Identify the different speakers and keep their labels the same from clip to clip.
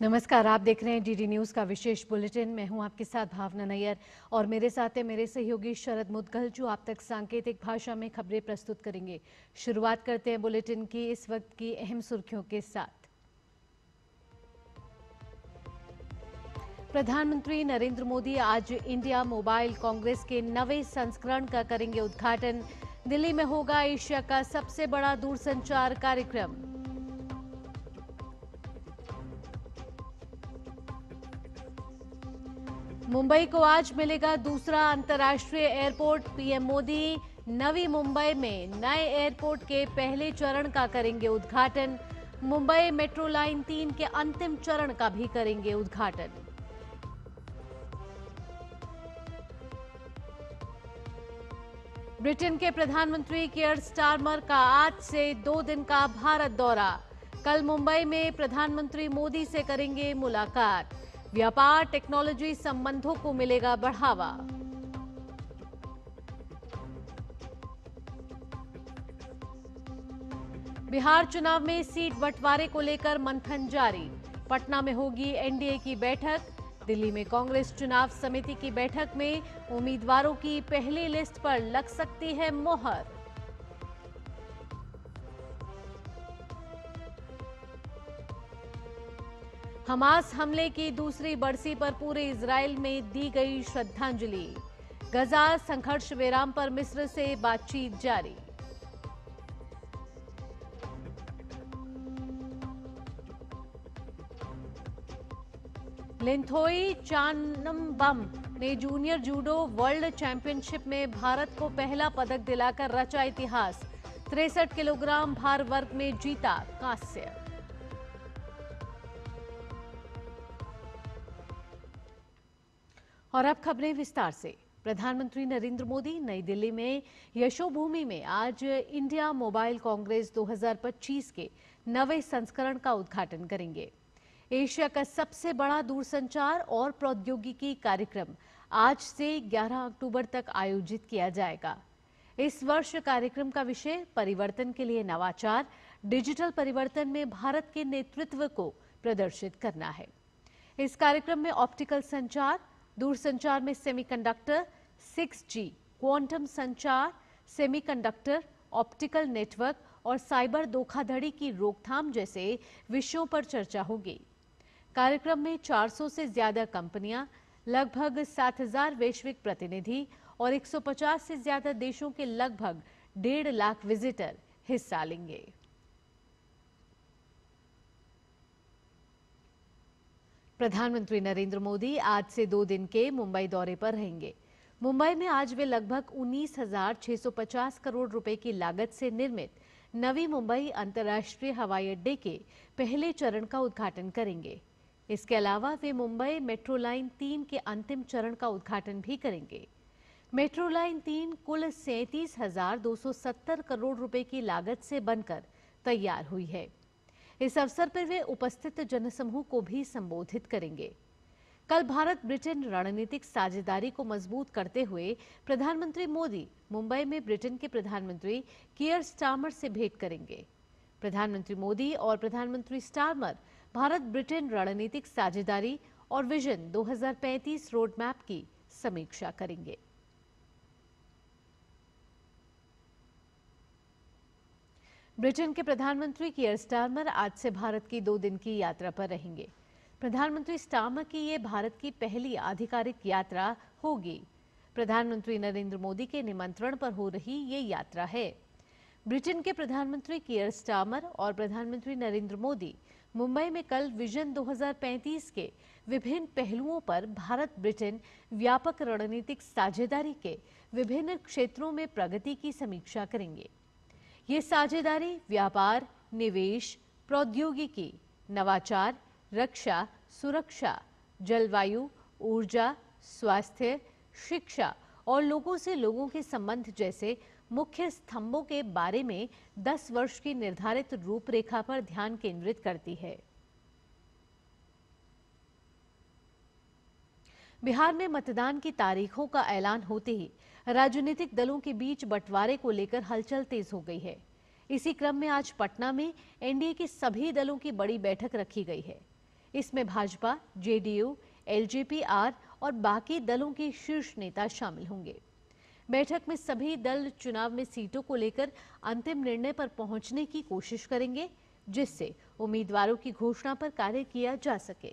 Speaker 1: नमस्कार, आप देख रहे हैं डीडी न्यूज का विशेष बुलेटिन। मैं हूं आपके साथ भावना नैयर और मेरे साथ है मेरे सहयोगी शरद मुदगल, जो आप तक सांकेतिक भाषा में खबरें प्रस्तुत करेंगे। शुरुआत करते हैं बुलेटिन की इस वक्त की अहम सुर्खियों के साथ। प्रधानमंत्री नरेंद्र मोदी आज इंडिया मोबाइल कांग्रेस के 9वें संस्करण का करेंगे उद्घाटन। दिल्ली में होगा एशिया का सबसे बड़ा दूरसंचार कार्यक्रम। मुंबई को आज मिलेगा दूसरा अंतर्राष्ट्रीय एयरपोर्ट। पीएम मोदी नवी मुंबई में नए एयरपोर्ट के पहले चरण का करेंगे उद्घाटन। मुंबई मेट्रो लाइन 3 के अंतिम चरण का भी करेंगे उद्घाटन। ब्रिटेन के प्रधानमंत्री कियर स्टारमर का आज से 2 दिन का भारत दौरा। कल मुंबई में प्रधानमंत्री मोदी से करेंगे मुलाकात। व्यापार टेक्नोलॉजी संबंधों को मिलेगा बढ़ावा। बिहार चुनाव में सीट बंटवारे को लेकर मंथन जारी। पटना में होगी एनडीए की बैठक। दिल्ली में कांग्रेस चुनाव समिति की बैठक में उम्मीदवारों की पहली लिस्ट पर लग सकती है मोहर। हमास हमले की दूसरी बरसी पर पूरे इजराइल में दी गई श्रद्धांजलि। गजा संघर्ष विराम पर मिस्र से बातचीत जारी। लिंथोई चानम्बम ने जूनियर जूडो वर्ल्ड चैंपियनशिप में भारत को पहला पदक दिलाकर रचा इतिहास। 63 किलोग्राम भार वर्ग में जीता कांस्य। और अब खबरें विस्तार से। प्रधानमंत्री नरेंद्र मोदी नई दिल्ली में यशोभूमि में आज इंडिया मोबाइल कांग्रेस 2025 के 9वें संस्करण का उद्घाटन करेंगे। एशिया का सबसे बड़ा दूरसंचार और प्रौद्योगिकी कार्यक्रम आज से 11 अक्टूबर तक आयोजित किया जाएगा। इस वर्ष कार्यक्रम का विषय परिवर्तन के लिए नवाचार, डिजिटल परिवर्तन में भारत के नेतृत्व को प्रदर्शित करना है। इस कार्यक्रम में ऑप्टिकल संचार, दूरसंचार में सेमीकंडक्टर, 6G, क्वांटम संचार, सेमीकंडक्टर, ऑप्टिकल नेटवर्क और साइबर धोखाधड़ी की रोकथाम जैसे विषयों पर चर्चा होगी। कार्यक्रम में 400 से ज्यादा कंपनियां, लगभग 7,000 वैश्विक प्रतिनिधि और 150 से ज्यादा देशों के लगभग 1.5 लाख विजिटर हिस्सा लेंगे। प्रधानमंत्री नरेंद्र मोदी आज से 2 दिन के मुंबई दौरे पर रहेंगे। मुंबई में आज वे लगभग 19,650 करोड़ रुपए की लागत से निर्मित नवी मुंबई अंतर्राष्ट्रीय हवाई अड्डे के पहले चरण का उद्घाटन करेंगे। इसके अलावा वे मुंबई मेट्रो लाइन 3 के अंतिम चरण का उद्घाटन भी करेंगे। मेट्रो लाइन 3 कुल 37,270 करोड़ रुपए की लागत से बनकर तैयार हुई है। इस अवसर पर वे उपस्थित जनसमूह को भी संबोधित करेंगे। कल भारत ब्रिटेन रणनीतिक साझेदारी को मजबूत करते हुए प्रधानमंत्री मोदी मुंबई में ब्रिटेन के प्रधानमंत्री कियर स्टारमर से भेंट करेंगे। प्रधानमंत्री मोदी और प्रधानमंत्री स्टारमर भारत ब्रिटेन रणनीतिक साझेदारी और विजन 2035 रोड मैप की समीक्षा करेंगे। ब्रिटेन के प्रधानमंत्री कियर स्टारमर आज से भारत की 2 दिन की यात्रा पर रहेंगे। प्रधानमंत्री स्टारमर की ये भारत की पहली आधिकारिक यात्रा होगी। प्रधानमंत्री नरेंद्र मोदी के निमंत्रण पर हो रही ये यात्रा है। ब्रिटेन के प्रधानमंत्री कियर स्टारमर और प्रधानमंत्री नरेंद्र मोदी मुंबई में कल विजन 2035 के विभिन्न पहलुओं पर भारत ब्रिटेन व्यापक रणनीतिक साझेदारी के विभिन्न क्षेत्रों में प्रगति की समीक्षा करेंगे। ये साझेदारी व्यापार, निवेश, प्रौद्योगिकी, नवाचार, रक्षा, सुरक्षा, जलवायु, ऊर्जा, स्वास्थ्य, शिक्षा और लोगों से लोगों के संबंध जैसे मुख्य स्तंभों के बारे में 10 वर्ष की निर्धारित रूपरेखा पर ध्यान केंद्रित करती है। बिहार में मतदान की तारीखों का ऐलान होते ही राजनीतिक दलों के बीच बंटवारे को लेकर हलचल तेज हो गई है। इसी क्रम में आज पटना में एनडीए के सभी दलों की बड़ी बैठक रखी गई है। इसमें भाजपा, जेडीयू, एलजेपी-आर और बाकी दलों के शीर्ष नेता शामिल होंगे। बैठक में सभी दल चुनाव में सीटों को लेकर अंतिम निर्णय पर पहुंचने की कोशिश करेंगे, जिससे उम्मीदवारों की घोषणा पर कार्य किया जा सके।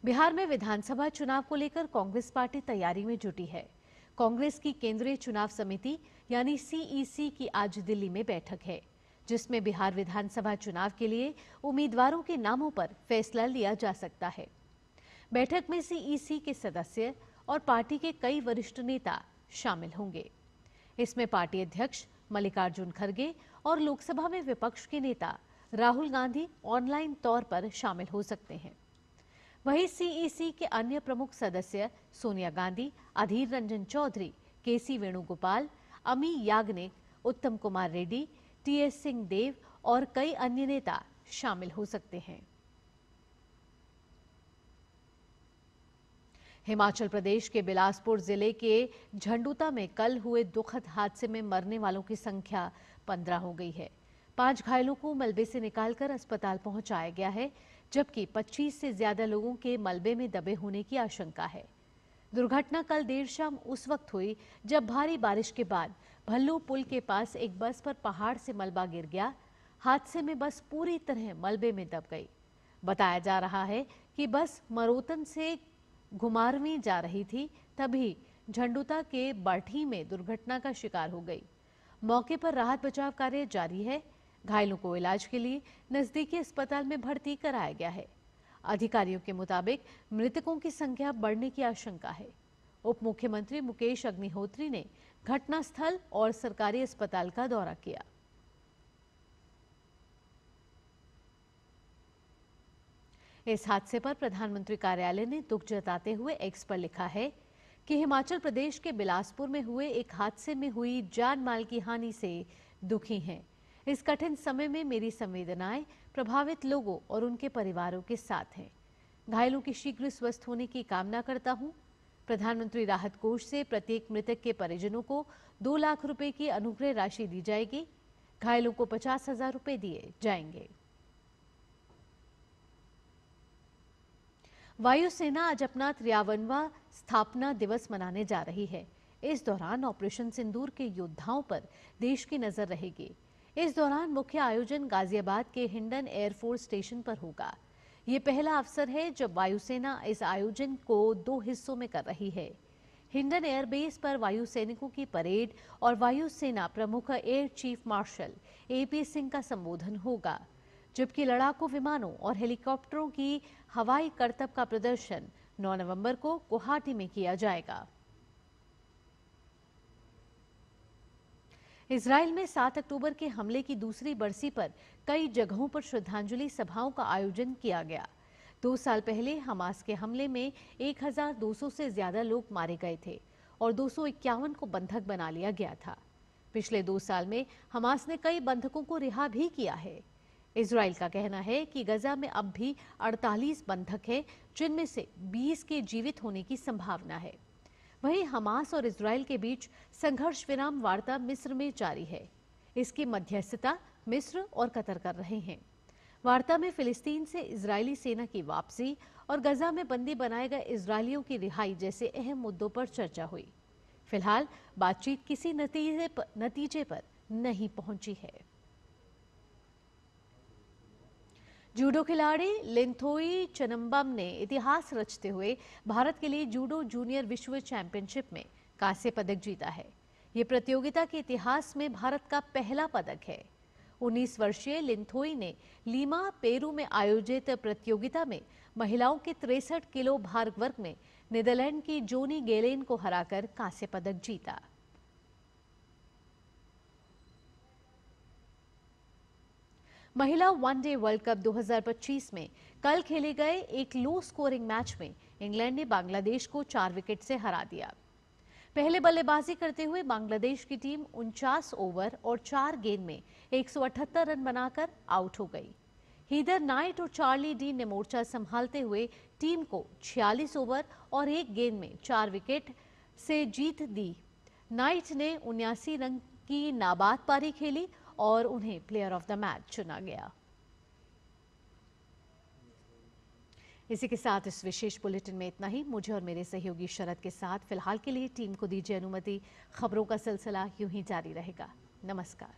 Speaker 1: बिहार में विधानसभा चुनाव को लेकर कांग्रेस पार्टी तैयारी में जुटी है। कांग्रेस की केंद्रीय चुनाव समिति यानी सीईसी की आज दिल्ली में बैठक है, जिसमें बिहार विधानसभा चुनाव के लिए उम्मीदवारों के नामों पर फैसला लिया जा सकता है। बैठक में सीईसी के सदस्य और पार्टी के कई वरिष्ठ नेता शामिल होंगे। इसमें पार्टी अध्यक्ष मल्लिकार्जुन खड़गे और लोकसभा में विपक्ष के नेता राहुल गांधी ऑनलाइन तौर पर शामिल हो सकते हैं। वहीं सीईसी के अन्य प्रमुख सदस्य सोनिया गांधी, अधीर रंजन चौधरी, केसी वेणुगोपाल, अमी याग्निक, उत्तम कुमार रेड्डी, टीएस सिंहदेव और कई अन्य नेता शामिल हो सकते हैं। हिमाचल प्रदेश के बिलासपुर जिले के झंडूता में कल हुए दुखद हादसे में मरने वालों की संख्या 15 हो गई है। 5 घायलों को मलबे से निकालकर अस्पताल पहुंचाया गया है, जबकि 25 से ज्यादा लोगों के मलबे में दबे होने की आशंका है। दुर्घटना कल देर शाम उस वक्त हुई जब भारी बारिश के बाद भल्लू पुल के पास एक बस पर पहाड़ से मलबा गिर गया। हादसे में बस पूरी तरह मलबे में दब गई। बताया जा रहा है कि बस मरोतन से घुमारवीं जा रही थी, तभी झंडूता के बाठी में दुर्घटना का शिकार हो गई। मौके पर राहत बचाव कार्य जारी है। घायलों को इलाज के लिए नजदीकी अस्पताल में भर्ती कराया गया है। अधिकारियों के मुताबिक मृतकों की संख्या बढ़ने की आशंका है। उप मुख्यमंत्री मुकेश अग्निहोत्री ने घटनास्थल और सरकारी अस्पताल का दौरा किया। इस हादसे पर प्रधानमंत्री कार्यालय ने दुख जताते हुए एक्स पर लिखा है कि हिमाचल प्रदेश के बिलासपुर में हुए एक हादसे में हुई जान माल की हानि से दुखी हैं। इस कठिन समय में मेरी संवेदनाएं प्रभावित लोगों और उनके परिवारों के साथ हैं। घायलों के शीघ्र स्वस्थ होने की कामना करता हूं। प्रधानमंत्री राहत कोष से प्रत्येक मृतक के परिजनों को 2 लाख रुपए की अनुग्रह राशि दी जाएगी। घायलों को 50,000 रुपए दिए जाएंगे। वायुसेना आज अपना 53वां स्थापना दिवस मनाने जा रही है। इस दौरान ऑपरेशन सिंदूर के योद्धाओं पर देश की नजर रहेगी। इस दौरान मुख्य आयोजन गाजियाबाद के हिंडन एयरफोर्स स्टेशन पर होगा। ये पहला अवसर है जब वायुसेना इस आयोजन को 2 हिस्सों में कर रही है। हिंडन एयरबेस पर वायु सैनिकों की परेड और वायुसेना प्रमुख air chief marshal AP Singh का संबोधन होगा, जबकि लड़ाकू विमानों और हेलीकॉप्टरों की हवाई करतब का प्रदर्शन 9 नवंबर को गुवाहाटी में किया जाएगा। इजराइल में 7 अक्टूबर के हमले की दूसरी बरसी पर कई जगहों पर श्रद्धांजलि सभाओं का आयोजन किया गया। 2 साल पहले हमास के हमले में 1200 से ज्यादा लोग मारे गए थे और 251 को बंधक बना लिया गया था। पिछले 2 साल में हमास ने कई बंधकों को रिहा भी किया है। इजराइल का कहना है कि गजा में अब भी 48 बंधक हैं, जिनमें से 20 के जीवित होने की संभावना है। वहीं हमास और इजराइल के बीच संघर्ष विराम वार्ता मिस्र में जारी है। इसकी मध्यस्थता मिस्र और कतर कर रहे हैं। वार्ता में फिलिस्तीन से इजरायली सेना की वापसी और गजा में बंदी बनाए गए इजरायलियों की रिहाई जैसे अहम मुद्दों पर चर्चा हुई। फिलहाल बातचीत किसी नतीजे पर नहीं पहुंची है। जूडो खिलाड़ी लिंथोई चनम्बम ने इतिहास रचते हुए भारत के लिए जूडो जूनियर विश्व चैंपियनशिप में कांस्य पदक जीता है। ये प्रतियोगिता के इतिहास में भारत का पहला पदक है। 19 वर्षीय लिंथोई ने लीमा, पेरू में आयोजित प्रतियोगिता में महिलाओं के 63 किलो भार वर्ग में नीदरलैंड की जोनी गेलेन को हराकर कांस्य पदक जीता। महिला वनडे वर्ल्ड कप 2025 में कल खेले गए एक लो स्कोरिंग मैच में इंग्लैंड ने बांग्लादेश को 4 विकेट से हरा दिया। पहले बल्लेबाजी करते हुए बांग्लादेश की टीम 49 ओवर और 4 गेंद में 178 रन बनाकर आउट हो गई। हीदर नाइट और चार्ली डीन ने मोर्चा संभालते हुए टीम को 46 ओवर और 1 गेंद में 4 विकेट से जीत दी। नाइट ने 79 रन की नाबाद पारी खेली और उन्हें प्लेयर ऑफ द मैच चुना गया। इसी के साथ इस विशेष बुलेटिन में इतना ही। मुझे और मेरे सहयोगी शरद के साथ फिलहाल के लिए टीम को दीजिए अनुमति। खबरों का सिलसिला यूं ही जारी रहेगा। नमस्कार।